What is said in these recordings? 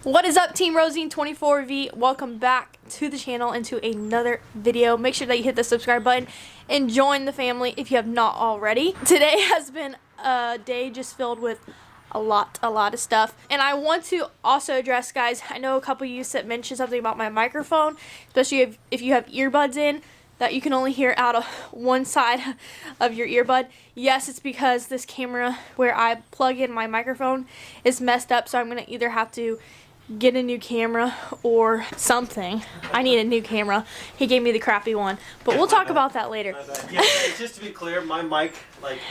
What is up, Team Rosine 24V? Welcome back to the channel and to another video. Make sure that you hit the subscribe button and join the family if you have not already. Today has been a day just filled with a lot of stuff. And I want to also address, guys, I know a couple of you mentioned something about my microphone, especially if you have earbuds in, that you can only hear out of one side of your earbud. Yes, it's because this camera where I plug in my microphone is messed up, so I'm going to either have to get a new camera or something. I need a new camera. He gave me the crappy one, but we'll talk about that later. Yeah, just to be clear, my mic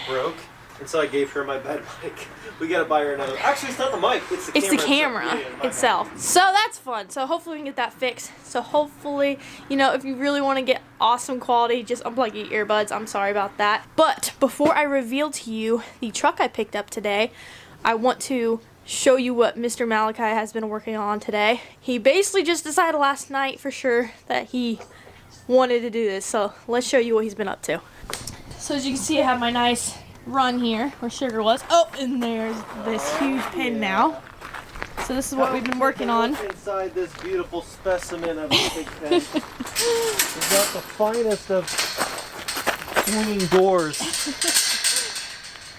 broke, and so I gave her my bad mic. We gotta buy her another. Actually, it's not the mic. It's the camera itself. So that's fun. So hopefully we can get that fixed. So hopefully, you know, if you really want to get awesome quality, just unplug your earbuds. I'm sorry about that. But before I reveal to you the truck I picked up today, I want to show you what Mr. Malachi has been working on today. He basically just decided last night for sure that he wanted to do this. So let's show you what he's been up to. So as you can see, I have my nice run here where sugar was. Oh, and there's this huge pin now. So this is what we've been working on. Inside this beautiful specimen of a big pen. We've got the finest of swinging doors.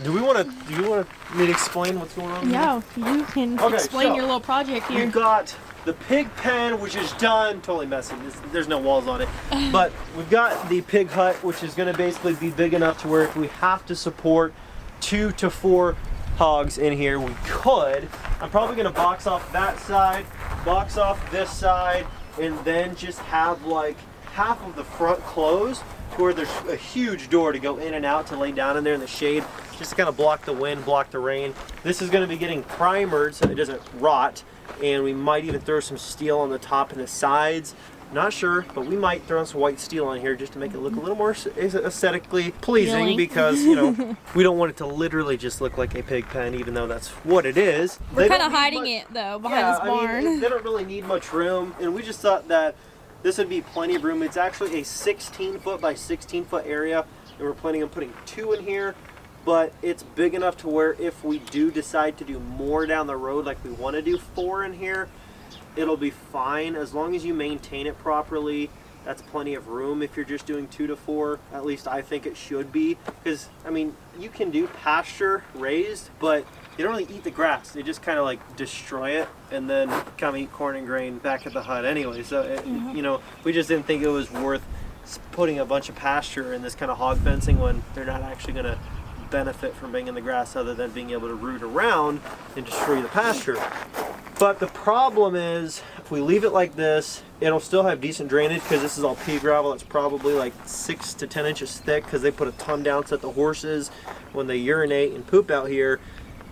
Do you want me to explain what's going on? Yeah, you can explain your little project here. We've got the pig pen, which is done. Totally messy. There's no walls on it. But we've got the pig hut, which is going to basically be big enough to where if we have to support 2 to 4 hogs in here, we could. I'm probably going to box off that side, box off this side, and then just have like half of the front closed to where there's a huge door to go in and out to lay down in there in the shade, just to kind of block the wind, block the rain. This is going to be getting primered so it doesn't rot, and we might even throw some steel on the top and the sides. Not sure, but we might throw some white steel on here just to make it look a little more aesthetically pleasing, because, you know, we don't want it to literally just look like a pig pen, even though that's what it is. We're kind of hiding it, though, behind this barn. I mean, they don't really need much room, and we just thought that this would be plenty of room. It's actually a 16 foot by 16 foot area, and we're planning on putting 2 in here, but it's big enough to where if we do decide to do more down the road, like we want to do 4 in here, it'll be fine as long as you maintain it properly. That's plenty of room if you're just doing 2 to 4. At least I think it should be, because I mean, you can do pasture raised, but they don't really eat the grass. They just kind of like destroy it and then come eat corn and grain back at the hut anyway. So you know, we just didn't think it was worth putting a bunch of pasture in this kind of hog fencing when they're not actually going to benefit from being in the grass other than being able to root around and destroy the pasture. But the problem is, if we leave it like this, it'll still have decent drainage because this is all pea gravel. It's probably like 6 to 10 inches thick because they put a ton down so that the horses, when they urinate and poop out here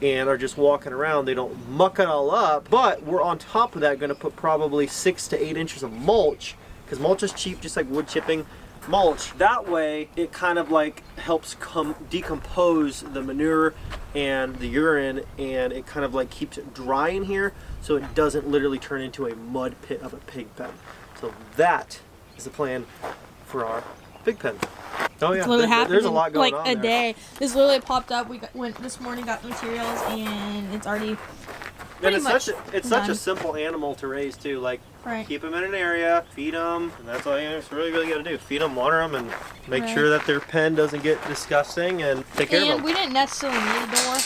and are just walking around, they don't muck it all up. But we're on top of that going to put probably 6 to 8 inches of mulch, because mulch is cheap, just like wood chipping mulch. That way it kind of like helps decompose the manure and the urine, and it kind of like keeps it dry in here so it doesn't literally turn into a mud pit of a pig pen. So that is the plan for our pig pen. Oh yeah, there's a lot going on like a day. This literally popped up. We went this morning, got the materials, and it's already and it's such a simple animal to raise too. Like, keep them in an area, feed them, and that's all you really got to do. Feed them, water them, and make sure that their pen doesn't get disgusting, and take care of them. We didn't necessarily need a door,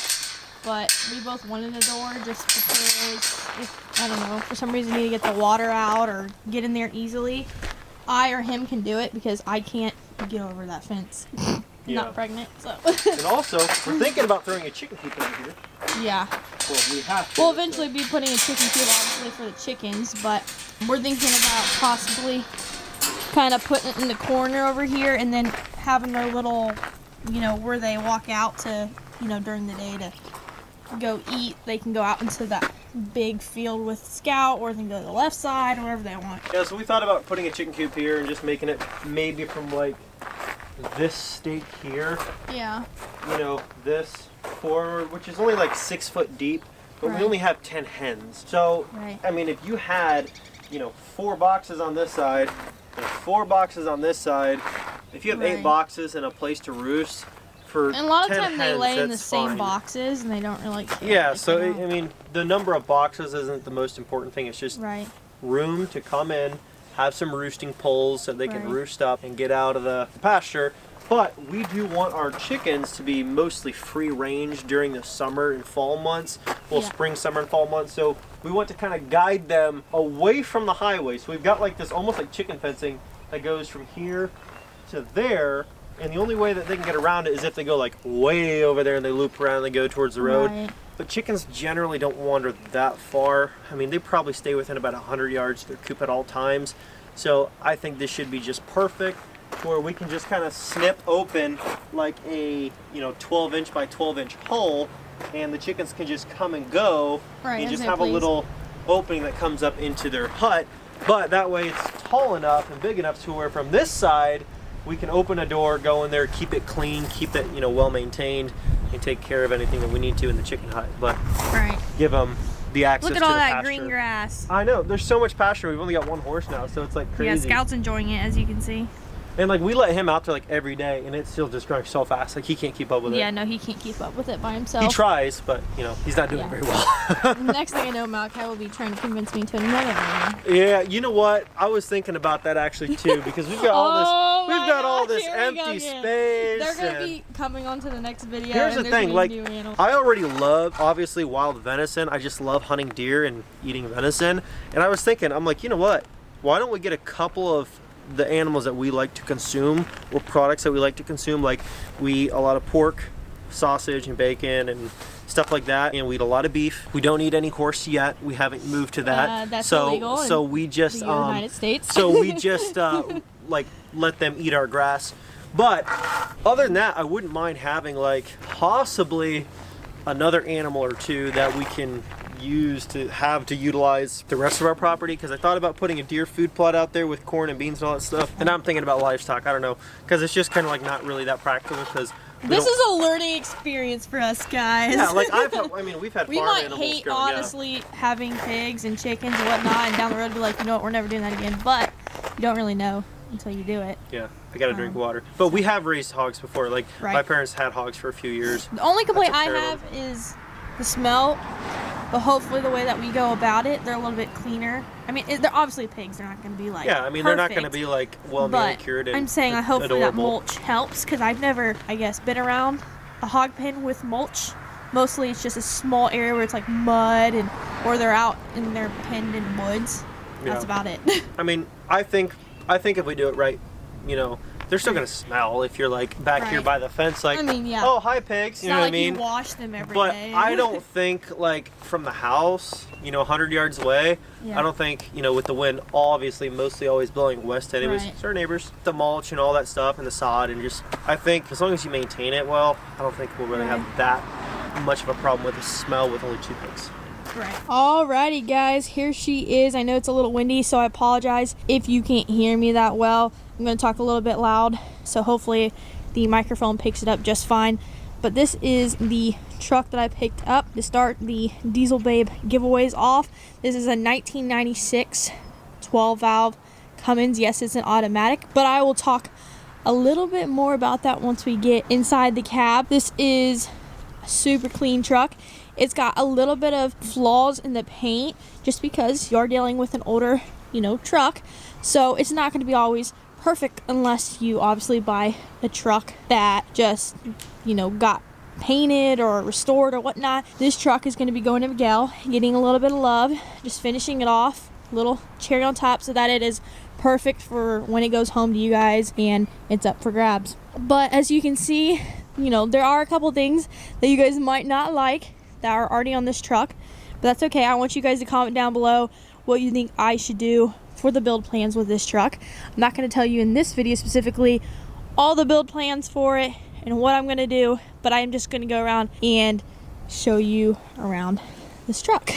but we both wanted a door just because if, I don't know, for some reason you need to get the water out or get in there easily, I or him can do it because I can't get over that fence. Not pregnant, so. And also, we're thinking about throwing a chicken coop over here. Yeah. Well, we have to. We'll eventually be putting a chicken coop, obviously, for the chickens, but we're thinking about possibly kind of putting it in the corner over here and then having their little, you know, where they walk out to, you know, during the day to go eat. They can go out into that big field with Scout, or they can go to the left side, or wherever they want. Yeah, so we thought about putting a chicken coop here and just making it maybe from like this stake here. Yeah. You know, this forward, which is only like 6 foot deep, but we only have 10 hens. So, I mean, if you had, you know, 4 boxes on this side and 4 boxes on this side, if you have 8 boxes and a place to roost for 10 hens, and a lot of times they lay in the same boxes and they don't really care. Yeah, so I mean, the number of boxes isn't the most important thing. It's just room to come in, have some roosting poles so they can roost up and get out of the pasture. But we do want our chickens to be mostly free range during the summer and fall months. Well, spring, summer, and fall months. So we want to kind of guide them away from the highway. So we've got like this almost like chicken fencing that goes from here to there. And the only way that they can get around it is if they go like way over there and they loop around and they go towards the road. But chickens generally don't wander that far. I mean, they probably stay within about 100 yards of their coop at all times. So I think this should be just perfect, where we can just kind of snip open like a 12-inch by 12-inch hole, and the chickens can just come and go, and just have a little opening that comes up into their hut. But that way it's tall enough and big enough to where from this side we can open a door, go in there, keep it clean, keep it well maintained, and take care of anything that we need to in the chicken hut. But give them the access to the pasture. Look at all that green grass. I know, there's so much pasture. We've only got one horse now, so it's like crazy. Yeah, Scout's enjoying it, as you can see. And like we let him out there like every day, and it's still just growing so fast. Like he can't keep up with it. Yeah, no, he can't keep up with it by himself. He tries, but he's not doing very well. Next thing I know, Malachi will be trying to convince me to another animal. Yeah, you know what? I was thinking about that actually too, because we've got all this empty space. They're gonna be coming on to the next video. Here's the thing, like I already love obviously wild venison. I just love hunting deer and eating venison. And I was thinking, I'm like, you know what? Why don't we get a couple of the animals that we like to consume, or products that we like to consume? Like we eat a lot of pork, sausage, and bacon and stuff like that, and we eat a lot of beef. We don't eat any horse yet. We haven't moved to that. That's illegal. So we just the United States. so we just like let them eat our grass. But other than that, I wouldn't mind having like possibly another animal or two that we can use to utilize the rest of our property, because I thought about putting a deer food plot out there with corn and beans and all that stuff, and I'm thinking about livestock. I don't know, because it's just kind of like not really that practical, because this is a learning experience for us guys. Yeah, like we've had we farm might animals hate growing honestly having pigs and chickens and whatnot, and down the road be like, we're never doing that again. But you don't really know until you do it. Yeah, I gotta drink water. But we have raised hogs before. Like my parents had hogs for a few years. The only complaint I have is the smell. But hopefully the way that we go about it, they're a little bit cleaner. I mean, they're obviously pigs. They're not going to be like they're not going to be like well manicured and I'm saying I hope adorable. That mulch helps, because I've never, been around a hog pen with mulch. Mostly it's just a small area where it's like mud, or they're out in their penned in woods. That's about it. I mean, I think if we do it right, they're still gonna smell if you're like back here by the fence, like, oh, hi pigs, you know what I mean? You wash them every day. But I don't think like from the house, 100 yards away, I don't think, with the wind obviously mostly always blowing west anyways, it's our neighbors, the mulch and all that stuff and the sod, and just, I think as long as you maintain it well, I don't think we'll really have that much of a problem with the smell with only 2 pigs. Alrighty guys, here she is. I know it's a little windy, so I apologize if you can't hear me that well. I'm going to talk a little bit loud, so hopefully the microphone picks it up just fine. But this is the truck that I picked up to start the Diesel Babe giveaways off. This is a 1996 12 valve Cummins. Yes, it's an automatic, but I will talk a little bit more about that once we get inside the cab. This is a super clean truck. It's got a little bit of flaws in the paint just because you're dealing with an older, truck. So it's not going to be always perfect unless you obviously buy a truck that just, got painted or restored or whatnot. This truck is going to be going to Miguel, getting a little bit of love, just finishing it off, little cherry on top, so that it is perfect for when it goes home to you guys and it's up for grabs. But as you can see, there are a couple things that you guys might not like that are already on this truck, but that's okay. I want you guys to comment down below what you think I should do for the build plans with this truck. I'm not going to tell you in this video specifically all the build plans for it and what I'm going to do, but I'm just going to go around and show you around this truck.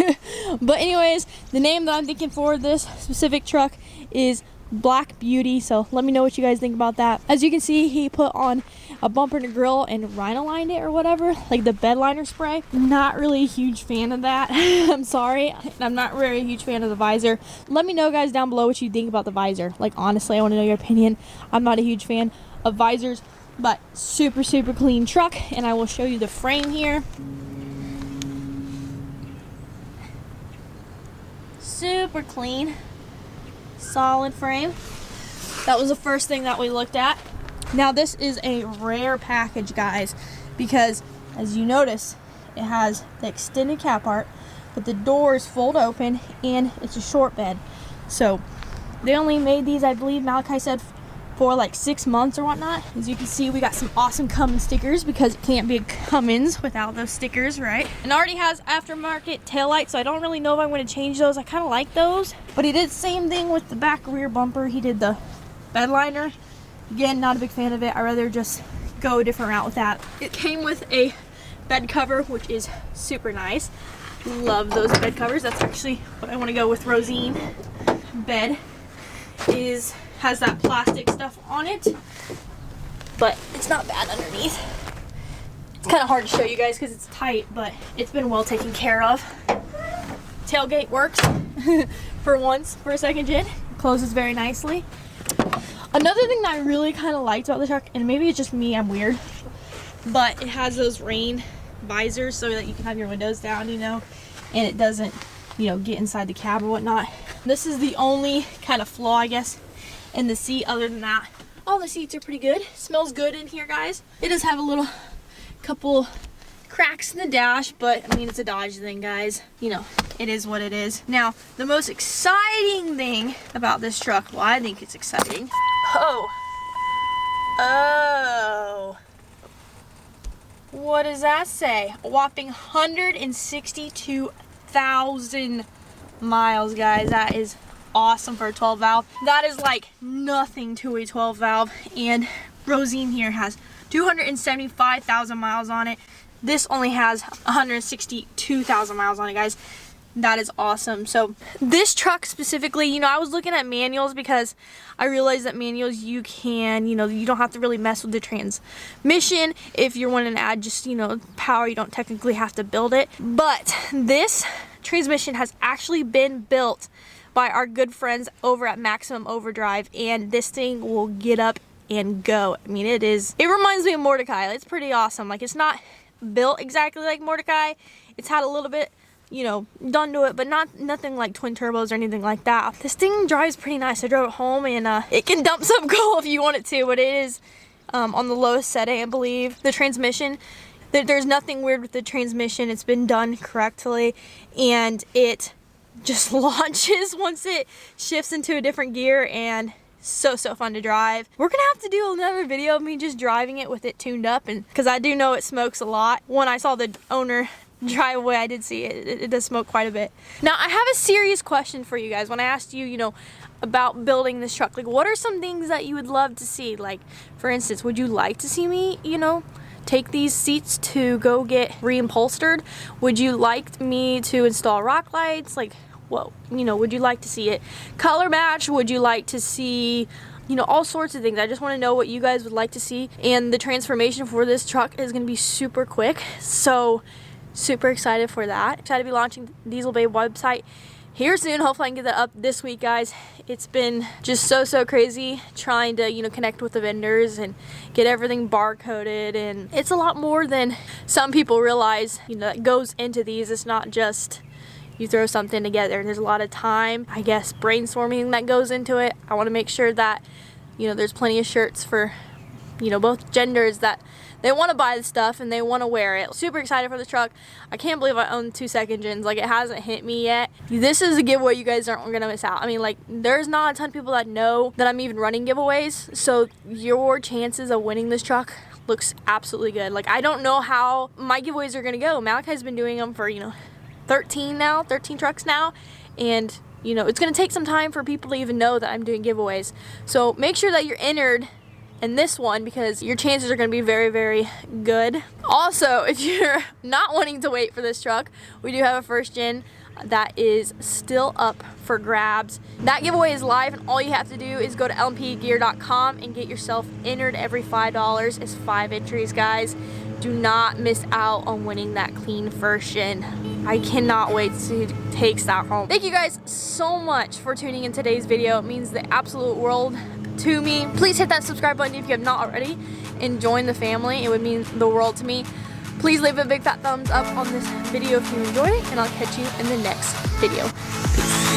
But anyways, the name that I'm thinking for this specific truck is Black Beauty, so let me know what you guys think about that. As you can see, he put on a bumper and a grill and rhino lined it or whatever, like the bed liner spray. Not really a huge fan of that. I'm sorry. I'm not really a huge fan of the visor. Let me know guys down below what you think about the visor. Like honestly, I want to know your opinion. I'm not a huge fan of visors, but super clean truck, and I will show you the frame here. Super clean, solid frame. That was the first thing that we looked at. Now this is a rare package, guys, because as you notice, it has the extended cap art, but the doors fold open and it's a short bed. So they only made these, I believe Malachi said, for like 6 months or whatnot. As you can see, we got some awesome Cummins stickers because it can't be a Cummins without those stickers, right? And already has aftermarket taillights, so I don't really know if I'm going to change those. I kind of like those. But he did the same thing with the back rear bumper. He did the bed liner. Again, not a big fan of it. I'd rather just go a different route with that. It came with a bed cover, which is super nice. Love those bed covers. That's actually what I want to go with. Rosine bed has that plastic stuff on it, but it's not bad underneath. It's kind of hard to show you guys because it's tight, but it's been well taken care of. Tailgate works for once for a second gen. Closes very nicely. Another thing that I really kind of liked about the truck, and maybe it's just me, I'm weird, but it has those rain visors so that you can have your windows down, you know, and it doesn't, you know, get inside the cab or whatnot. This is the only kind of flaw, I guess, in the seat. Other than that, all the seats are pretty good. Smells good in here, guys. It does have a couple cracks in the dash, but I mean, it's a Dodge thing, guys. You know, it is what it is. Now, the most exciting thing about this truck, well, I think it's exciting. Oh. What does that say? A whopping 162,000 miles, guys. That is awesome for a 12 valve. That is like nothing to a 12 valve. And Rosine here has 275,000 miles on it. This only has 162,000 miles on it, guys. That is awesome. So this truck specifically, you know, I was looking at manuals because I realized that manuals you can, you know, you don't have to really mess with the transmission. If you're wanting to add just, you know, power, you don't technically have to build it. But this transmission has actually been built by our good friends over at Maximum Overdrive, and this thing will get up and go. I mean, it reminds me of Mordecai. It's pretty awesome. Like, it's not built exactly like Mordecai. It's had a little bit, you know, done to it, but nothing like twin turbos or anything like that. This thing drives pretty nice. I drove it home, and it can dump some coal if you want it to, but it is on the lowest setting, I believe. The transmission, there's nothing weird with the transmission. It's been done correctly, and it just launches once it shifts into a different gear, and so fun to drive. We're gonna have to do another video of me just driving it with it tuned up, and because I do know it smokes a lot. When I saw the owner drive away, I did see it does smoke quite a bit. Now, I have a serious question for you guys. When I asked you, you know, about building this truck, like, what are some things that you would love to see? Like, for instance, would you like to see me, you know, take these seats to go get reupholstered? Would you like me to install rock lights? Like, what, you know, would you like to see it color match? Would you like to see, you know, all sorts of things? I just want to know what you guys would like to see. And the transformation for this truck is going to be super quick, so super excited for that. Excited to be launching the Diesel Babe website here soon. Hopefully I can get that up this week, guys. It's been just so crazy trying to, you know, connect with the vendors and get everything barcoded, and it's a lot more than some people realize, you know, that goes into these. It's not just you throw something together. There's a lot of time, I guess, brainstorming that goes into it. I want to make sure that, you know, there's plenty of shirts for, you know, both genders, that they want to buy the stuff and they want to wear it. Super excited for the truck. I can't believe I own 2 second gens. Like, it hasn't hit me yet. This is a giveaway you guys aren't going to miss out. I mean, like, there's not a ton of people that know that I'm even running giveaways, so your chances of winning this truck looks absolutely good. Like, I don't know how my giveaways are going to go. Malachi's been doing them for, you know, 13 trucks now, and you know, it's gonna take some time for people to even know that I'm doing giveaways. So make sure that you're entered in this one, because your chances are gonna be very good. Also, if you're not wanting to wait for this truck, we do have a first gen that is still up for grabs. That giveaway is live, and all you have to do is go to lmpgear.com and get yourself entered. Every $5 is 5 entries, guys. Do not miss out on winning that clean first gen. I cannot wait to take that home. Thank you guys so much for tuning in today's video. It means the absolute world to me. Please hit that subscribe button if you have not already, and join the family. It would mean the world to me. Please leave a big fat thumbs up on this video if you enjoyed it, and I'll catch you in the next video. Peace.